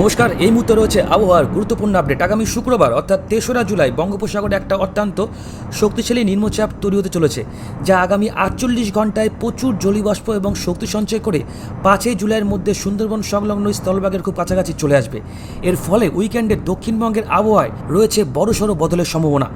নমস্কার, এই মুহূর্তে রয়েছে আবহাওয়ার গুরুত্বপূর্ণ আপডেট। আগামী শুক্রবার অর্থাৎ ৩রা জুলাই বঙ্গোপসাগরে একটা অত্যন্ত শক্তিশালী নিম্নচাপ তৈরি হতে চলেছে, যা আগামী ৪৮ ঘন্টায় প্রচুর জলীয়বাষ্প এবং শক্তি সঞ্চয় করে ৫ই জুলাইয়ের মধ্যে সুন্দরবন সংলগ্ন স্থলভাগের খুব কাছাকাছি চলে আসবে। এর ফলে উইকেন্ডে দক্ষিণবঙ্গের আবহাওয়ায় রয়েছে বড়সড় বদলের সম্ভাবনা।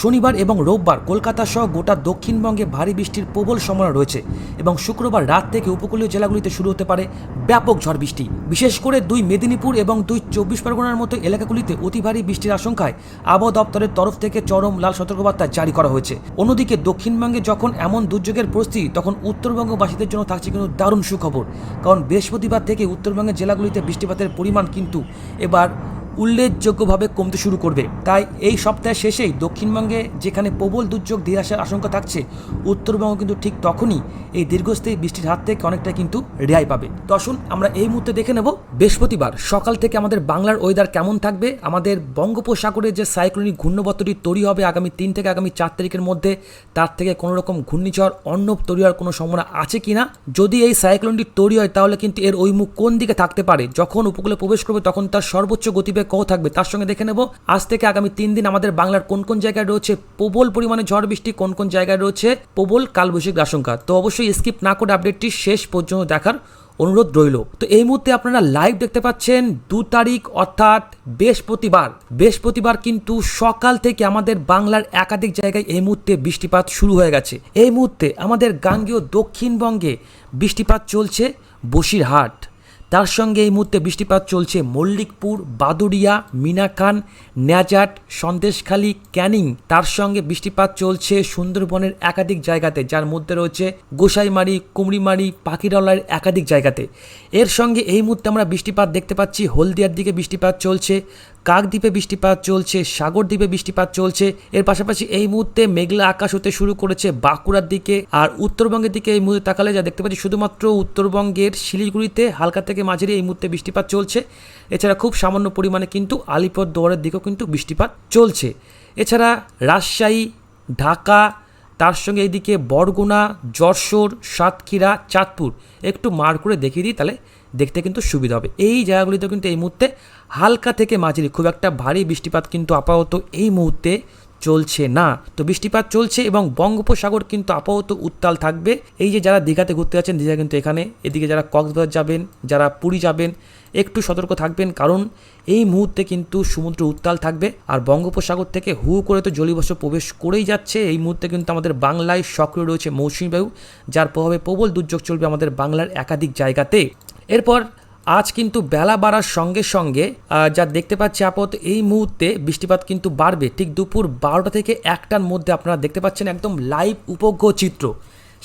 শনিবার এবং রোববার কলকাতা সহ গোটা দক্ষিণবঙ্গে ভারী বৃষ্টির প্রবল সম্ভাবনা রয়েছে এবং শুক্রবার রাত থেকে উপকূলীয় জেলাগুলিতে শুরু হতে পারে ব্যাপক ঝড় বৃষ্টি। বিশেষ করে ২ মেদিনীপুর এবং ২ চব্বিশ পরগনার মতো এলাকাগুলিতে অতি ভারী বৃষ্টির আশঙ্কায় আবহাওয়া দপ্তরের তরফ থেকে চরম লাল সতর্কবার্তা জারি করা হয়েছে। অন্যদিকে দক্ষিণবঙ্গে যখন এমন দুর্যোগের পরিস্থিতি, তখন উত্তরবঙ্গবাসীদের জন্য থাকছে কিন্তু দারুণ সুখবর, কারণ বৃহস্পতিবার থেকে উত্তরবঙ্গের জেলাগুলিতে বৃষ্টিপাতের পরিমাণ কিন্তু এবার উল্লেখযোগ্যভাবে কমতে শুরু করবে। তাই এই সপ্তাহের শেষেই দক্ষিণবঙ্গে যেখানে প্রবল দুর্যোগ ধেয়ে আসার আশঙ্কা থাকছে, উত্তরবঙ্গ কিন্তু ঠিক তখনই এই দীর্ঘস্থায়ী বৃষ্টির হাত থেকে অনেকটা কিন্তু রেহাই পাবে। তো আসুন আমরা এই মুহূর্তে দেখে নেব বৃহস্পতিবার সকাল থেকে আমাদের বাংলার ওয়েদার কেমন থাকবে। আমাদের বঙ্গোপসাগরে যে সাইক্লোনিক ঘূর্ণবর্তটি তৈরি হবে আগামী ৩ থেকে আগামী ৪ তারিখের মধ্যে, তার থেকে কোনো রকম ঘূর্ণিঝড় অর্ণব তৈরি হওয়ার কোনো সম্ভাবনা আছে কিনা। যদি এই সাইক্লোনটি তৈরি হয় তাহলে কিন্তু এর ওই মুখ কোন দিকে থাকতে পারে, যখন উপকূলে প্রবেশ করবে তখন তার সর্বোচ্চ গতিবেগ কত থাকবে, তার সঙ্গে দেখে নেব আজ থেকে আগামী ৩ দিন আমাদের বাংলার কোন কোন জায়গায় রয়েছে প্রবল পরিমাণে ঝড় বৃষ্টি, কোন কোন জায়গায় রয়েছে প্রবল কালবৈশাখীর আশঙ্কা। তো অবশ্যই স্কিপ না করে আপডেটটি শেষ পর্যন্ত দেখার অনুরোধ রইল। তো এই মুহূর্তে আপনারা লাইভ দেখতে পাচ্ছেন ২ তারিখ অর্থাৎ বৃহস্পতিবার কিন্তু সকাল থেকে আমাদের বাংলার একাধিক জায়গায় এই মুহূর্তে বৃষ্টিপাত শুরু হয়ে গেছে। এই মুহূর্তে আমাদের গাঙ্গেয় দক্ষিণবঙ্গে বৃষ্টিপাত চলছে বসিরহাট, তার সঙ্গে এই মুহূর্তে বৃষ্টিপাত চলছে মল্লিকপুর, বাদুড়িয়া, মিনাখান, ন্যাজাট, সন্দেশখালী, ক্যানিং। তার সঙ্গে বৃষ্টিপাত চলছে সুন্দরবনের একাধিক জায়গাতে, যার মধ্যে রয়েছে গোসাইমারি, কুমড়িমারি, পাখিরালয়ের একাধিক জায়গাতে। এর সঙ্গে এই মুহূর্তে আমরা বৃষ্টিপাত দেখতে পাচ্ছি হলদিয়ার দিকে বৃষ্টিপাত চলছে, কাকদ্বীপে বৃষ্টিপাত চলছে, সাগরদ্বীপে বৃষ্টিপাত চলছে। এর পাশাপাশি এই মুহূর্তে মেঘলা আকাশ হতে শুরু করেছে বাঁকুড়ার দিকে। আর উত্তরবঙ্গের দিকে এই মুহূর্তে তাকালে যা দেখতে পাচ্ছি শুধুমাত্র উত্তরবঙ্গের শিলিগুড়িতে হালকা থেকে মাঝারি এই মুহূর্তে বৃষ্টিপাত চলছে। এছাড়া খুব সামান্য পরিমাণে কিন্তু আলিপুরদুয়ারের দিকেও কিন্তু বৃষ্টিপাত চলছে। এছাড়া রাজশাহী, ঢাকা, তার সঙ্গে এইদিকে বরগুনা, যশোর, সাতক্ষীরা, চাঁদপুর একটু মার করে দেখিয়ে দিই, তাহলে দেখতে কিন্তু সুবিধা হবে। এই জায়গাগুলিতে কিন্তু এই মুহূর্তে হালকা থেকে মাঝারি, খুব একটা ভারী বৃষ্টিপাত কিন্তু আপাতত এই মুহূর্তে চলছে না। তো বৃষ্টিপাত চলছে এবং বঙ্গোপসাগর কিন্তু আপাতত উত্তাল থাকবে। এই যে যারা দীঘাতে ঘুরতে যাচ্ছেন, দীঘা কিন্তু এখানে, এদিকে যারা কক্সবাজার যাবেন, যারা পুরী যাবেন, একটু সতর্ক থাকবেন, কারণ এই মুহূর্তে কিন্তু সমুদ্র উত্তাল থাকবে। আর বঙ্গোপসাগর থেকে হু করে তো জলীয়বাষ্প প্রবেশ করেই যাচ্ছে। এই মুহূর্তে কিন্তু আমাদের বাংলায় সক্রিয় রয়েছে মৌসুমী বায়ু, যার প্রভাবে প্রবল দুর্যোগ চলবে আমাদের বাংলার একাধিক জায়গাতে। এরপর আজ কিন্তু বেলা বাড়ার সঙ্গে সঙ্গে যা দেখতে পাচ্ছি আপাতত এই মুহূর্তে বৃষ্টিপাত কিন্তু বাড়বে। ঠিক দুপুর ১২টা থেকে ১টার মধ্যে আপনারা দেখতে পাচ্ছেন একদম লাইভ উপগ্রহ চিত্র।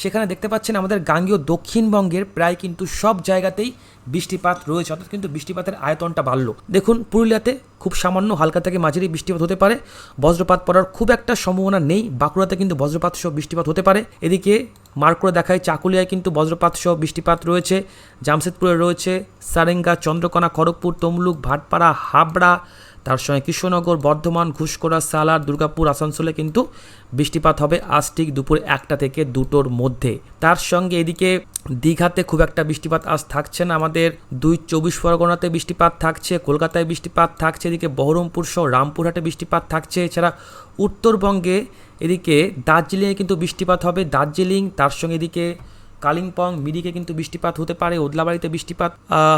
সেখানে দেখতে পাচ্ছেন আমাদের গাঙ্গেয় দক্ষিণবঙ্গের প্রায় কিন্তু সব জায়গাতেই বৃষ্টিপাত রয়েছে, অর্থাৎ কিন্তু বৃষ্টিপাতের আয়তনটা বাড়লো। দেখুন পুরুলিয়াতে খুব সামান্য হালকা থেকে মাঝারি বৃষ্টিপাত হতে পারে, বজ্রপাত পড়ার খুব একটা সম্ভাবনা নেই। বাঁকুড়াতে কিন্তু বজ্রপাত সহ বৃষ্টিপাত হতে পারে। এদিকে মার্ক করে দেখায় চাকুলিয়ায় কিন্তু বজ্রপাত সহ বৃষ্টিপাত রয়েছে, জামশেদপুরে রয়েছে, সারেঙ্গা, চন্দ্রকোনা, খড়গপুর, তমলুক, ভাটপাড়া, হাবড়া, তার সঙ্গে কৃষ্ণনগর, বর্ধমান, ঘুষকরা, সালার, দুর্গাপুর, আসানসোলে কিন্তু বৃষ্টিপাত হবে আজ ঠিক দুপুর ১টা থেকে ২টোর মধ্যে। তার সঙ্গে এদিকে দীঘাতে খুব একটা বৃষ্টিপাত আজ থাকছে না, আমাদের ২ চব্বিশ পরগনাতে বৃষ্টিপাত থাকছে, কলকাতায় বৃষ্টিপাত থাকছে, এদিকে বহরমপুর সহ রামপুরহাটে বৃষ্টিপাত থাকছে। এছাড়া উত্তরবঙ্গে এদিকে দার্জিলিংয়ে কিন্তু বৃষ্টিপাত হবে, দার্জিলিং, তার সঙ্গে এদিকে কালিম্পং, মিরিকে কিন্তু বৃষ্টিপাত হতে পারে, ওদলাবাড়িতে বৃষ্টিপাত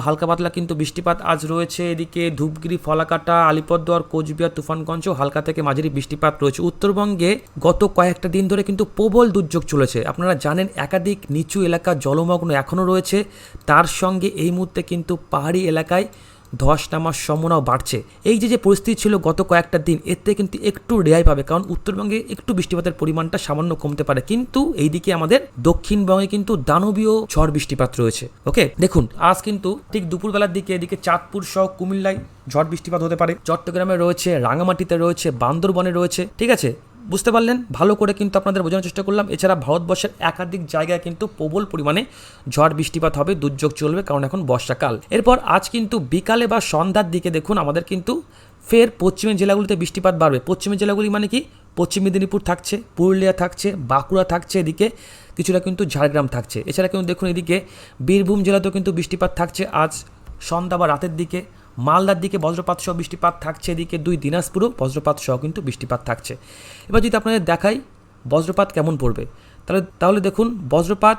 হালকা পাতলা কিন্তু বৃষ্টিপাত আজ রয়েছে। এদিকে ধূপগিরি, ফলাকাটা, আলিপুরদুয়ার, কোচবিহার, তুফানগঞ্জও হালকা থেকে মাঝারি বৃষ্টিপাত রয়েছে। উত্তরবঙ্গে গত কয়েকটা দিন ধরে কিন্তু প্রবল দুর্যোগ চলেছে, আপনারা জানেন একাধিক নিচু এলাকা জলমগ্ন এখনও রয়েছে। তার সঙ্গে এই মুহূর্তে কিন্তু পাহাড়ি এলাকায় ধস নামার সম্ভাবনাও বাড়ছে। এই যে পরিস্থিতি ছিল গত কয়েকটা দিন, এতে কিন্তু একটু রেহাই পাবে, কারণ উত্তরবঙ্গে একটু বৃষ্টিপাতের পরিমাণটা সামান্য কমতে পারে, কিন্তু এইদিকে আমাদের দক্ষিণবঙ্গে কিন্তু দানবীয় ঝড় বৃষ্টিপাত রয়েছে। ওকে, দেখুন আজ কিন্তু ঠিক দুপুরবেলার দিকে এদিকে চাঁদপুর সহ কুমিল্লায় ঝড় বৃষ্টিপাত হতে পারে, চট্টগ্রামে রয়েছে, রাঙামাটিতে রয়েছে, বান্দরবনে রয়েছে। ঠিক আছে, বুঝতে পারলেন? ভালো করে কিন্তু আপনাদের বোঝানোর চেষ্টা করলাম। এছাড়া ভারতবর্ষের একাধিক জায়গায় কিন্তু প্রবল পরিমাণে ঝড় বৃষ্টিপাত হবে, দুর্যোগ চলবে, কারণ এখন বর্ষাকাল। এরপর আজ কিন্তু বিকালে বা সন্ধ্যার দিকে দেখুন আমাদের কিন্তু ফের পশ্চিমের জেলাগুলিতে বৃষ্টিপাত বাড়বে। পশ্চিমের জেলাগুলি মানে কি? পশ্চিম মেদিনীপুর থাকছে, পুরুলিয়া থাকছে, বাঁকুড়া থাকছে, এদিকে কিছুটা কিন্তু ঝাড়গ্রাম থাকছে। এছাড়া কিন্তু দেখুন এদিকে বীরভূম জেলাতেও কিন্তু বৃষ্টিপাত থাকছে আজ সন্ধ্যা বা রাতের দিকে। মালদার দিকে বজ্রপাত সহ বৃষ্টিপাত থাকছে, এদিকে 2 দিনাজপুরও বজ্রপাত সহ কিন্তু বৃষ্টিপাত থাকছে। এবার যদি আপনাদের দেখাই বজ্রপাত কেমন পড়বে, তাহলে দেখুন বজ্রপাত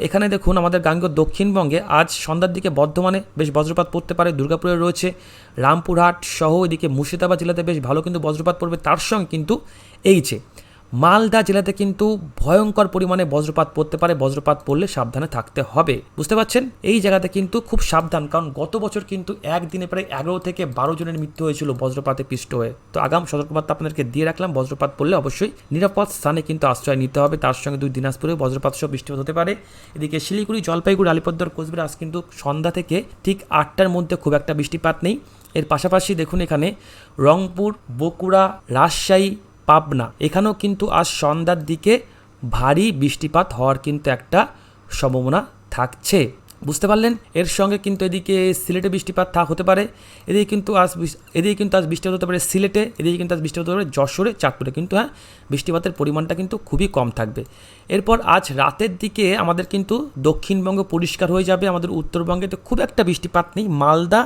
এখানে দেখুন আমাদের গাঙ্গেয় দক্ষিণবঙ্গে আজ সন্ধ্যার দিকে বর্ধমানে বেশ বজ্রপাত পড়তে পারে, দুর্গাপুরে রয়েছে, রামপুরহাট সহ এদিকে মুর্শিদাবাদ জেলাতে বেশ ভালো কিন্তু বজ্রপাত পড়বে। তার সঙ্গে কিন্তু এই যে মালদা জেলাতে কিন্তু ভয়ঙ্কর পরিমাণে বজ্রপাত পড়তে পারে, বজ্রপাত পড়লে সাবধানে থাকতে হবে, বুঝতে পারছেন। এই জায়গাতে কিন্তু খুব সাবধান, কারণ গত বছর কিন্তু একদিনে প্রায় 11 থেকে 12 জনের মৃত্যু হয়েছিল বজ্রপাতে পিষ্ট হয়ে। তো আগাম সতর্কবার্তা আপনাদেরকে দিয়ে রাখলাম, বজ্রপাত পড়লে অবশ্যই নিরাপদ স্থানে কিন্তু আশ্রয় নিতে হবে। তার সঙ্গে 2 দিনাজপুরে বজ্রপাত সহ বৃষ্টিপাত হতে পারে। এদিকে শিলিগুড়ি, জলপাইগুড়ি, আলিপুরদুয়ার, কোচবিহার আজ কিন্তু সন্ধ্যা থেকে ঠিক 8টার মধ্যে খুব একটা বৃষ্টিপাত নেই। এর পাশাপাশি দেখুন এখানে রংপুর, বগুড়া, রাজশাহী, পাবনা এখানেও কিন্তু আজ সন্ধ্যার দিকে ভারী বৃষ্টিপাত হওয়ার কিন্তু একটা সম্ভাবনা থাকছে, বুঝতে পারলেন। এর সঙ্গে কিন্তু এদিকে সিলেটে বৃষ্টিপাত হতে পারে, এদিকে কিন্তু আজ বৃষ্টিপাত হতে পারে সিলেটে, এদিকে কিন্তু আজ বৃষ্টিপাত হতে পারে যশোরে, চাঁদপুরে, কিন্তু হ্যাঁ বৃষ্টিপাতের পরিমাণটা কিন্তু খুবই কম থাকবে। এরপর আজ রাতের দিকে আমাদের কিন্তু দক্ষিণবঙ্গ পরিষ্কার হয়ে যাবে, আমাদের উত্তরবঙ্গে তো খুব একটা বৃষ্টিপাত নেই, মালদা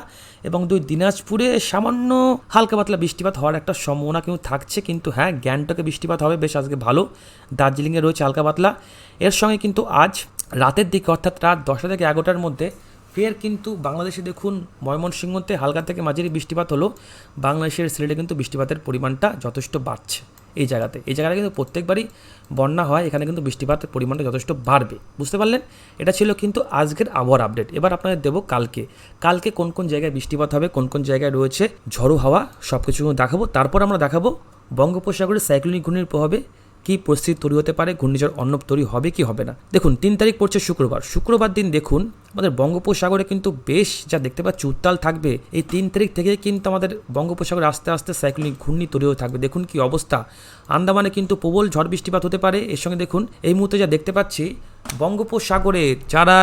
এবং 2 দিনাজপুরে সামান্য হালকা পাতলা বৃষ্টিপাত হওয়ার একটা সম্ভাবনা কিন্তু থাকছে। কিন্তু হ্যাঁ গ্যাংটকে বৃষ্টিপাত হবে বেশ আজকে ভালো, দার্জিলিংয়ে রয়েছে হালকা পাতলা। এর সঙ্গে কিন্তু আজ রাতের দিকে অর্থাৎ রাত 10টা থেকে 11টার মধ্যে ফের কিন্তু বাংলাদেশে দেখুন ময়মনসিংহতে হালকা থেকে মাঝারি বৃষ্টিপাত হলো, বাংলাদেশের সিলেটে কিন্তু বৃষ্টিপাতের পরিমাণটা যথেষ্ট বাড়ছে। এই জায়গাটা কিন্তু প্রত্যেকবারই বন্যা হয়, এখানে কিন্তু বৃষ্টিপাতের পরিমাণটা যথেষ্ট বাড়বে, বুঝতে পারলেন। এটা ছিল কিন্তু আজকের আবহাওয়ার আপডেট। এবার আপনাদের দেবো কালকে কোন কোন জায়গায় বৃষ্টিপাত হবে, কোন কোন জায়গায় রয়েছে ঝড়ো হাওয়া, সব কিছু দেখাবো। তারপর আমরা দেখাবো বঙ্গোপসাগরে সাইক্লোনিক ঘূর্ণির প্রভাবে কী পরিস্থিতি তৈরি হতে পারে, ঘূর্ণিঝড় অর্ণব তৈরি হবে কি হবে না। দেখুন 3 তারিখ পড়ছে শুক্রবার দিন দেখুন আমাদের বঙ্গোপসাগরে কিন্তু বেশ যা দেখতে পাচ্ছি উত্তাল থাকবে। এই 3 তারিখ থেকে কিন্তু আমাদের বঙ্গোপসাগরে আস্তে আস্তে সাইক্লোনিক ঘূর্ণি তৈরি হতে থাকবে। দেখুন কি অবস্থা, আন্দামানে কিন্তু প্রবল ঝড় বৃষ্টিপাত হতে পারে। এর সঙ্গে দেখুন এই মুহূর্তে যা দেখতে পাচ্ছি বঙ্গোপসাগরে যারা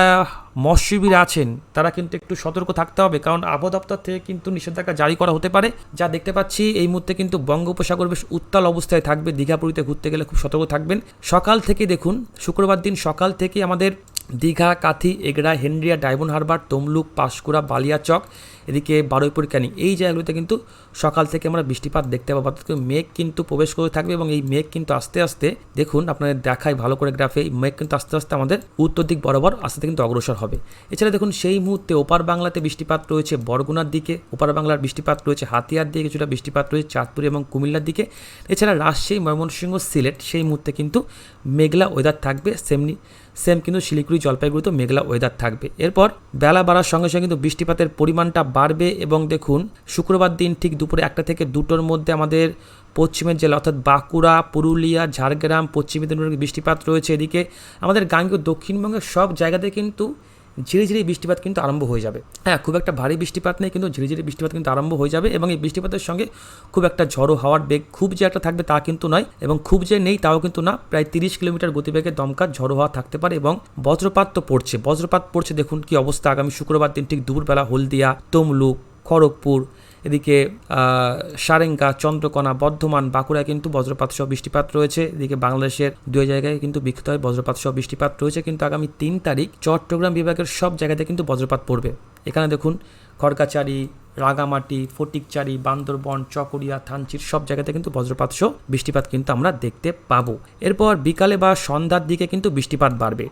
মৎস্যজীবী আছেন তারা কিন্তু একটু সতর্ক থাকতে হবে, কারণ আবহাওয়া দপ্তর থেকে কিন্তু নিষেধাজ্ঞা জারি করা হতে পারে। যা দেখতে পাচ্ছি এই মুহূর্তে কিন্তু বঙ্গোপসাগর বেশ উত্তাল অবস্থায় থাকবে, দীঘা পুরীতে ঘুরতে গেলে খুব সতর্ক থাকবেন। সকাল থেকে দেখুন শুক্রবার দিন সকাল থেকে আমাদের দীঘা, কাথি, এগড়া, হেনরিয়া, ডায়মন্ড হারবার, তমলুক, পাঁশকুড়া, বালিয়াচক, এদিকে বারুইপুর, ক্যানিং এই জায়গাগুলোতে কিন্তু সকাল থেকে আমরা বৃষ্টিপাত দেখতে পাবো। অর্থাৎ মেঘ কিন্তু প্রবেশ করে থাকবে এবং এই মেঘ কিন্তু আস্তে আস্তে দেখুন আপনাদের দেখায় ভালো করে গ্রাফে, এই মেঘ কিন্তু আস্তে আস্তে আমাদের উত্তর দিক বরাবর আস্তে কিন্তু অগ্রসর হবে। এছাড়া দেখুন সেই মুহূর্তে ওপার বাংলাতে বৃষ্টিপাত রয়েছে বরগুনার দিকে, ওপার বাংলার বৃষ্টিপাত রয়েছে হাতিয়ার দিকে, কিছুটা বৃষ্টিপাত রয়েছে চাঁদপুর এবং কুমিল্লার দিকে। এছাড়া রাজশাহী, ময়মনসিংহ, সিলেট সেই মুহূর্তে কিন্তু মেঘলা ওয়েদার থাকবে, সেম কিন্তু শিলিগুড়ি, জলপাইগুড়িতে মেঘলা ওয়েদার থাকবে। এরপর বেলা বাড়ার সঙ্গে সঙ্গে কিন্তু বৃষ্টিপাতের পরিমাণটা বাড়বে এবং দেখুন শুক্রবার দিন ঠিক দুপুরে 1টা থেকে 2টোর মধ্যে আমাদের পশ্চিমের জেলা অর্থাৎ বাঁকুড়া, পুরুলিয়া, ঝাড়গ্রাম, পশ্চিম মেদিনীপুরে বৃষ্টিপাত রয়েছে। এদিকে আমাদের গাঙ্গেয় দক্ষিণবঙ্গের সব জায়গাতে কিন্তু ঝিরিঝিরি বৃষ্টিপাত কিন্তু আরম্ভ হয়ে যাবে। হ্যাঁ খুব একটা ভারী বৃষ্টিপাত নেই, কিন্তু ঝিরিঝিরি বৃষ্টিপাত কিন্তু আরম্ভ হয়ে যাবে এবং এই বৃষ্টিপাতের সঙ্গে খুব একটা ঝড়ো হাওয়ার বেগ খুব যে একটা থাকবে তা কিন্তু নয়, এবং খুব যে নেই তাও কিন্তু না, প্রায় 30 কিলোমিটার গতিবেগে দমকা ঝড়ো হাওয়া থাকতে পারে এবং বজ্রপাত পড়ছে। দেখুন কি অবস্থা আগামী শুক্রবার দিন ঠিক দুপুরবেলা হলদিয়া, তমলুক, খড়গপুর, এদিকে সারেঙ্গা, চন্দ্রকোনা, বর্ধমান, বাঁকুড়ায় কিন্তু বজ্রপাত সহ বৃষ্টিপাত রয়েছে। এদিকে বাংলাদেশের 2 জায়গায় কিন্তু বিক্ষিপ্তভাবে বজ্রপাত সহ বৃষ্টিপাত রয়েছে। কিন্তু আগামী 3 তারিখ চট্টগ্রাম বিভাগের সব জায়গাতে কিন্তু বজ্রপাত পড়বে। এখানে দেখুন খড়গাচারি, রাগামাটি, ফটিকচারি, বান্দরবন, চকরিয়া, থানচির সব জায়গাতে কিন্তু বজ্রপাত সহ বৃষ্টিপাত কিন্তু আমরা দেখতে পাবো। এরপর বিকালে বা সন্ধ্যার দিকে কিন্তু বৃষ্টিপাত বাড়বে,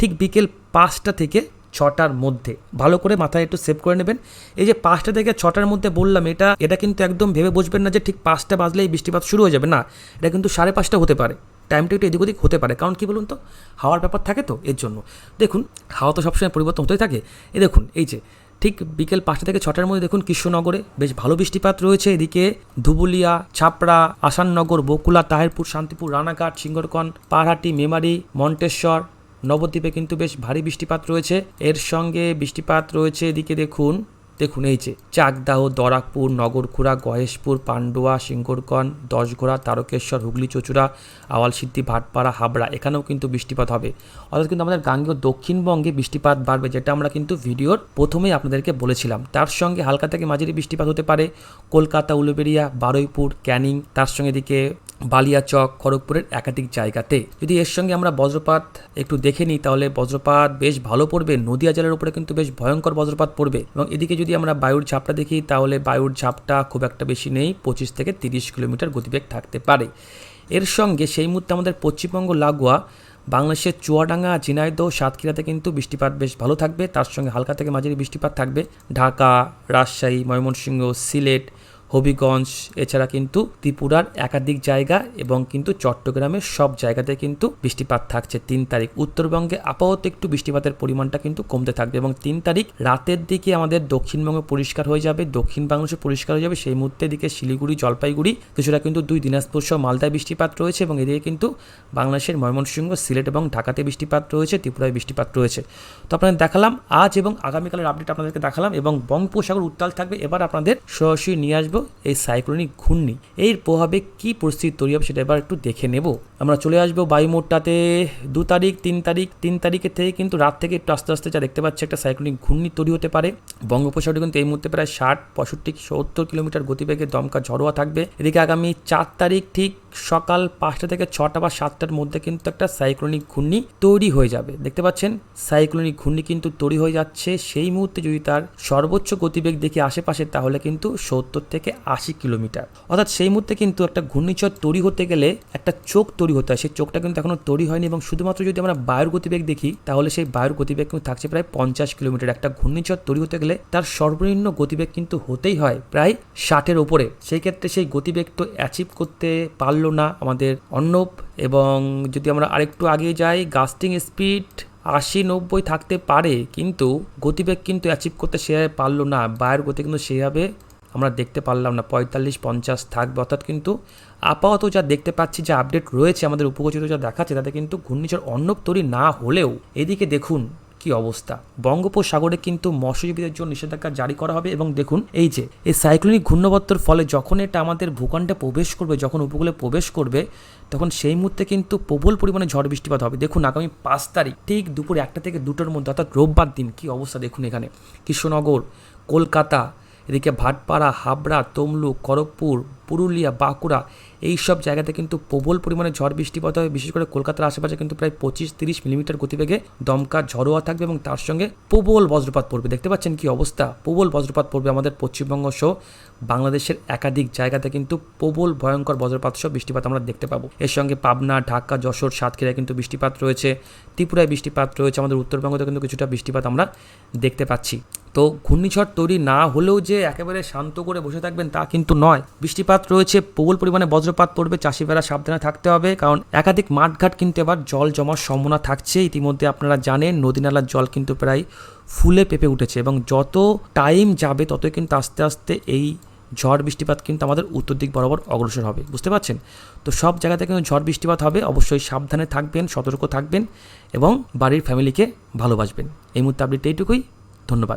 ঠিক বিকেল 5টা থেকে 6টার মধ্যে। ভালো করে মাথায় একটু সেভ করে নেবেন। এই যে 5টা থেকে 6টার মধ্যে বললাম, এটা কিন্তু একদম ভেবে বুঝবেন না যে ঠিক 5টা বাজলেই বৃষ্টিপাত শুরু হয়ে যাবে, না, এটা কিন্তু 5:30 হতে পারে, টাইমটা একটু এদিক ওদিক হতে পারে। কারণ কি বলুন তো, হাওয়ার ব্যাপার থাকে তো, এর জন্য। দেখুন হাওয়া তো সবসময় পরিবর্তন হতেই থাকে। দেখুন এই যে ঠিক বিকেল 5টা থেকে 6টার মধ্যে দেখুন কৃষ্ণনগরে বেশ ভালো বৃষ্টিপাত রয়েছে। এদিকে ধুবুলিয়া, ছাপড়া, আসাননগর, বকুলা, তাহিরপুর, শান্তিপুর, রানাঘাট, সিংহরকন, পাহাড়হাটি, মেমারি, মন্টেশ্বর, নবদ্বীপে কিন্তু বেশ ভারী বৃষ্টিপাত রয়েছে। এর সঙ্গে বৃষ্টিপাত রয়েছে এদিকে দেখুন এই যে চাকদাহ, দরাকপুর, নগরখুড়া, গহেশপুর, পান্ডুয়া, সিংহরকন, দশঘোড়া, তারকেশ্বর, হুগলি, চচুড়া, আওয়ালসিদ্ধি, ভাটপাড়া, হাবড়া এখানেও কিন্তু বৃষ্টিপাত হবে। অর্থাৎ কিন্তু আমাদের গাঙ্গেয় দক্ষিণবঙ্গে বৃষ্টিপাত বাড়বে, যেটা আমরা কিন্তু ভিডিওর প্রথমেই আপনাদেরকে বলেছিলাম। তার সঙ্গে হালকা থেকে মাঝারি বৃষ্টিপাত হতে পারে কলকাতা, উলুবেড়িয়া, বারুইপুর, ক্যানিং, তার সঙ্গে এদিকে বালিয়াচক, খড়গপুরের একাধিক জায়গাতে। যদি এর সঙ্গে আমরা বজ্রপাত একটু দেখে নিই তাহলে বজ্রপাত বেশ ভালো পড়বে। নদিয়া জেলার উপরে কিন্তু বেশ ভয়ঙ্কর বজ্রপাত পড়বে। এবং এদিকে যদি আমরা বায়ুর ঝাপটা দেখি তাহলে বায়ুর ঝাপটা খুব একটা বেশি নেই, 25 থেকে 30 কিলোমিটার গতিবেগ থাকতে পারে। এর সঙ্গে সেই মুহূর্তে আমাদের পশ্চিমবঙ্গ লাগোয়া বাংলাদেশের চুয়াডাঙ্গা, ঝিনাইদহ, সাতক্ষীরাতে কিন্তু বৃষ্টিপাত বেশ ভালো থাকবে। তার সঙ্গে হালকা থেকে মাঝারি বৃষ্টিপাত থাকবে। ঢাকা, রাজশাহী, ময়মনসিংহ, সিলেট, হবিগঞ্জ, এছাড়া কিন্তু ত্রিপুরার একাধিক জায়গা এবং কিন্তু চট্টগ্রামের সব জায়গাতে কিন্তু বৃষ্টিপাত থাকছে 3 তারিখ। উত্তরবঙ্গে আপাতত একটু বৃষ্টিপাতের পরিমাণটা কিন্তু কমতে থাকবে এবং 3 তারিখ রাতের দিকে আমাদের দক্ষিণবঙ্গ পরিষ্কার হয়ে যাবে, দক্ষিণ বাংলাদেশে পরিষ্কার হয়ে যাবে। সেই মুহূর্তের দিকে শিলিগুড়ি, জলপাইগুড়ি, কিছুটা কিন্তু 2 দিনাজপুর সহ মালদায় বৃষ্টিপাত রয়েছে এবং এদিকে কিন্তু বাংলাদেশের ময়মনসিংহ, সিলেট এবং ঢাকাতে বৃষ্টিপাত রয়েছে, ত্রিপুরায় বৃষ্টিপাত রয়েছে। তো আপনাদের দেখালাম আজ এবং আগামীকালের আপডেট আপনাদেরকে দেখালাম এবং বঙ্গোপসাগর উত্তাল থাকবে। এবার আপনাদের সরাসরি নিয়ে আসবো এই সাইক্লোনিক ঘূর্ণি, এর প্রভাবে কি পরিস্থিতি তৈরি হবে সেটা এবার একটু দেখে নেব। আমরা চলে আসবো বায়ুমোডটাতে 2 তারিখ, 3 তারিখের থেকে কিন্তু রাত থেকে একটু আস্তে আস্তে যা দেখতে পাচ্ছি একটা সাইক্লোনিক ঘূর্ণি তৈরি হতে পারে। বঙ্গোপসাগরে কিন্তু এই মুহূর্তে প্রায় 60, 65, 70 কিলোমিটার গতিবেগে দমকা ঝড়োয়া থাকবে। এদিকে আগামী 4 তারিখ ঠিক সকাল 5টা থেকে 6টা বা 7টার মধ্যে কিন্তু একটা সাইক্লোনিক ঘূর্ণি তৈরি হয়ে যাবে। দেখতে পাচ্ছেন সাইক্লোনিক ঘূর্ণি কিন্তু তৈরি হয়ে যাচ্ছে। সেই মুহূর্তে যদি তার সর্বোচ্চ গতিবেগ দেখি আশেপাশে তাহলে কিন্তু 70 থেকে 80 কিলোমিটার। অর্থাৎ সেই মুহূর্তে কিন্তু একটা ঘূর্ণিঝড় তৈরি হতে গেলে একটা চোখ তৈরি হতে হয়, সেই চোখটা কিন্তু এখনো তৈরি হয়নি এবং শুধুমাত্র যদি আমরা বায়ুর গতিবেগ দেখি তাহলে সেই বায়ুর গতিবেগ কিন্তু থাকছে প্রায় 50 কিলোমিটার। একটা ঘূর্ণিঝড় তৈরি হতে গেলে তার সর্বনিম্ন গতিবেগ কিন্তু হতেই হয় প্রায় 60-এর ওপরে। সেই ক্ষেত্রে সেই গতিবেগ তো অ্যাচিভ করতে পারলো না আমাদের অর্ণব। এবং যদি আমরা আরেকটু আগে যাই, গাস্টিং স্পিড 80-90 থাকতে পারে কিন্তু গতিবেগ কিন্তু অ্যাচিভ করতে সেভাবে পারলো না। বায়ুর গতি কিন্তু সেভাবে আমরা দেখতে পারলাম না, 45-50 থাকবে। অর্থাৎ কিন্তু আপাতত যা দেখতে পাচ্ছি, যা আপডেট রয়েছে আমাদের উপগোচিত যা দেখাচ্ছে তাতে কিন্তু ঘূর্ণিঝড় অর্ণব তৈরি না হলেও এদিকে দেখুন কি অবস্থা। বঙ্গোপসাগরে কিন্তু মৎস্যজীবীদের জন্য নিষেধাজ্ঞা জারি করা হবে এবং দেখুন এই যে এই সাইক্লোনিক ঘূর্ণাবর্তের ফলে যখন এটা আমাদের ভূখণ্ডে প্রবেশ করবে, যখন উপকূলে প্রবেশ করবে তখন সেই মুহূর্তে কিন্তু প্রবল পরিমাণে ঝড় বৃষ্টিপাত হবে। দেখুন আগামী 5 তারিখ ঠিক দুপুর 1টা থেকে 2টোর মধ্যে অর্থাৎ রোববার দিন কি অবস্থা দেখুন। এখানে কৃষ্ণনগর, কলকাতা, এদিকে ভাটপাড়া, হাবড়া, তমলুক, খড়গপুর, পুরুলিয়া, বাঁকুড়া এই সব জায়গাতে কিন্তু প্রবল পরিমাণে ঝড় বৃষ্টিপাত হবে। বিশেষ করে কলকাতার আশেপাশে কিন্তু প্রায় 25-30 মিলিমিটার গতিবেগে দমকা ঝড়োয়া থাকবে এবং তার সঙ্গে প্রবল বজ্রপাত পড়বে। দেখতে পাচ্ছেন কি অবস্থা, প্রবল বজ্রপাত পড়বে আমাদের পশ্চিমবঙ্গ সহ বাংলাদেশের একাধিক জায়গাতে কিন্তু প্রবল ভয়ঙ্কর বজ্রপাত সহ বৃষ্টিপাত আমরা দেখতে পাবো। এর সঙ্গে পাবনা, ঢাকা, যশোর, সাতক্ষীরায় কিন্তু বৃষ্টিপাত রয়েছে, ত্রিপুরায় বৃষ্টিপাত রয়েছে, আমাদের উত্তরবঙ্গতে কিন্তু কিছুটা বৃষ্টিপাত আমরা দেখতে পাচ্ছি। তো ঘূর্ণিঝড় তৈরি না হলেও যে একেবারে শান্ত করে বসে থাকবেন তা কিন্তু নয়। বৃষ্টিপাত রয়েছে, প্রবল পরিমাণে বজ্রপাত পড়বে, চাষিভাইরা সাবধানে থাকতে হবে কারণ একাধিক মাঠঘাট কিন্তু এবার জল জমার সম্ভাবনা থাকছে। ইতিমধ্যে আপনারা জানেন নদী নালার জল কিন্তু প্রায় ফুলে পেঁপে উঠেছে এবং যত টাইম যাবে ততই কিন্তু আস্তে আস্তে এই ঝড় বৃষ্টিপাত কিন্তু আমাদের উত্তর দিক বরাবর অগ্রসর হবে। বুঝতে পারছেন? তো সব জায়গাতে কিন্তু ঝড় বৃষ্টিপাত হবে, অবশ্যই সাবধানে থাকবেন, সতর্ক থাকবেন এবং বাড়ির ফ্যামিলিকে ভালোবাসবেন। এই মুহূর্তে আপডেট এইটুকুই। ধন্যবাদ।